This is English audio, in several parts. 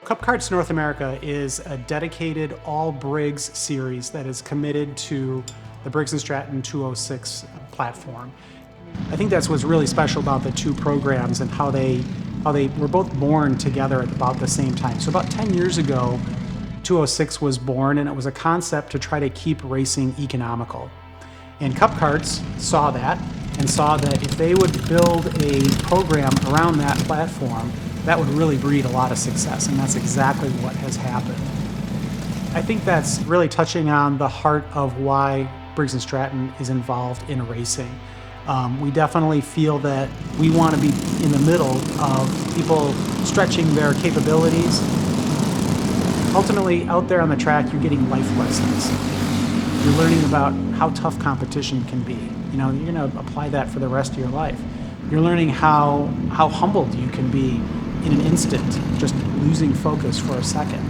Cup Karts North America is a dedicated all Briggs series that is committed to the Briggs & Stratton 206 platform. I think that's what's really special about the two programs and how they were both born together at about the same time. So about 10 years ago, 206 was born, and it was a concept to try to keep racing economical. And Cup Karts saw that and saw that if they would build a program around that platform, that would really breed a lot of success, and that's exactly what has happened. I think that's really touching on the heart of why Briggs & Stratton is involved in racing. We definitely feel that we want to be in the middle of people stretching their capabilities. Ultimately, out there on the track, you're getting life lessons. You're learning about how tough competition can be. You know, you're going to apply that for the rest of your life. You're learning how humbled you can be in an instant, just losing focus for a second.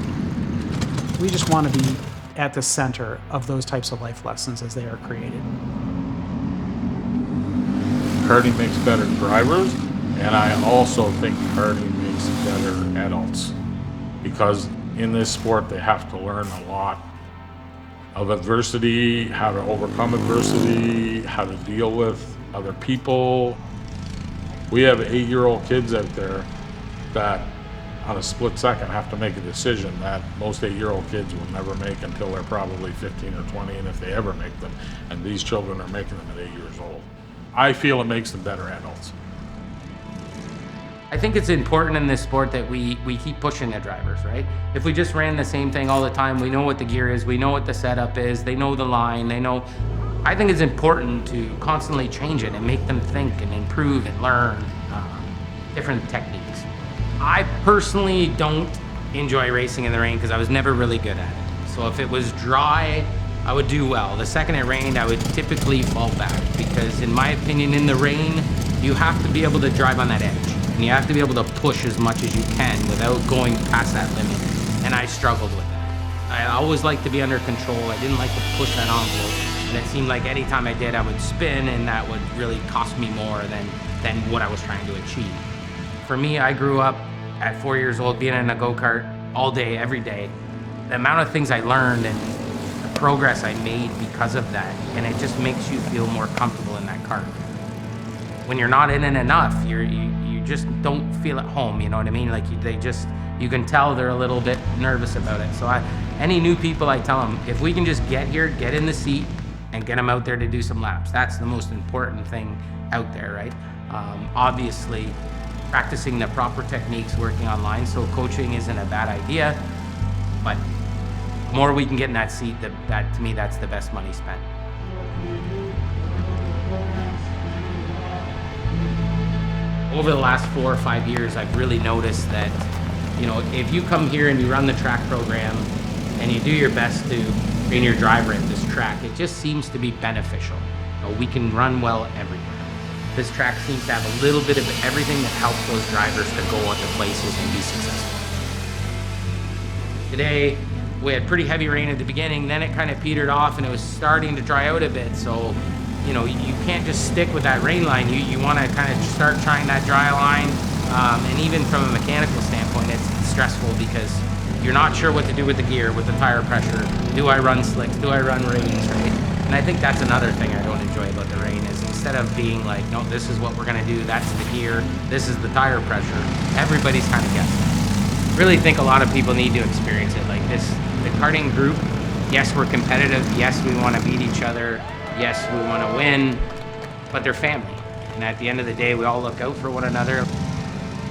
We just want to be at the center of those types of life lessons as they are created. Karting makes better drivers, and I also think karting makes better adults, because in this sport they have to learn a lot of adversity, how to overcome adversity, how to deal with other people. We have 8-year-old kids out there that on a split second have to make a decision that most 8-year-old kids will never make until they're probably 15 or 20, and if they ever make them, and these children are making them at 8 years old. I feel it makes them better adults. I think it's important in this sport that we keep pushing the drivers, right? If we just ran the same thing all the time, we know what the gear is, we know what the setup is, they know the line, they know. I think it's important to constantly change it and make them think and improve and learn different techniques. I personally don't enjoy racing in the rain because I was never really good at it. So if it was dry, I would do well. The second it rained, I would typically fall back because in my opinion, in the rain, you have to be able to drive on that edge. And you have to be able to push as much as you can without going past that limit. And I struggled with that. I always liked to be under control. I didn't like to push that envelope. And it seemed like any time I did, I would spin, and that would really cost me more than what I was trying to achieve. For me, I grew up at 4 years old being in a go-kart all day, every day. The amount of things I learned and the progress I made because of that, and it just makes you feel more comfortable in that kart. When you're not in it enough, you just don't feel at home, you know what I mean? Like you can tell they're a little bit nervous about it. So any new people, I tell them, if we can just get here, get in the seat, and get them out there to do some laps. That's the most important thing out there, right? Obviously, practicing the proper techniques, working online, so coaching isn't a bad idea, but the more we can get in that seat, that to me, that's the best money spent. Over the last 4 or 5 years, I've really noticed that, if you come here and you run the track program and you do your best to train your driver at this track, it just seems to be beneficial. We can run well everywhere. This track seems to have a little bit of everything that helps those drivers to go onto places and be successful. Today, we had pretty heavy rain at the beginning, then it kind of petered off and it was starting to dry out a bit. So, you can't just stick with that rain line. You want to kind of start trying that dry line. And even from a mechanical standpoint, it's stressful because you're not sure what to do with the gear, with the tire pressure. Do I run slicks? Do I run rains, right? And I think that's another thing I don't enjoy about the rain is instead of being like, no, this is what we're gonna do, that's the gear, this is the tire pressure, everybody's kind of guessing. Really think a lot of people need to experience it like this. The karting group, yes, we're competitive, yes, we wanna beat each other, yes, we wanna win, but they're family. And at the end of the day, we all look out for one another.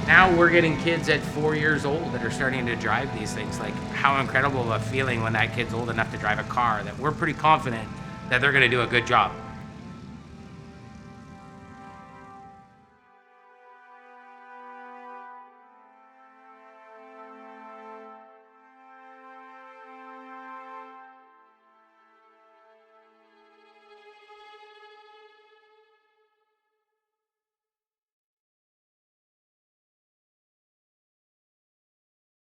Now we're getting kids at 4 years old that are starting to drive these things. Like how incredible of a feeling when that kid's old enough to drive a car that we're pretty confident that they're gonna do a good job.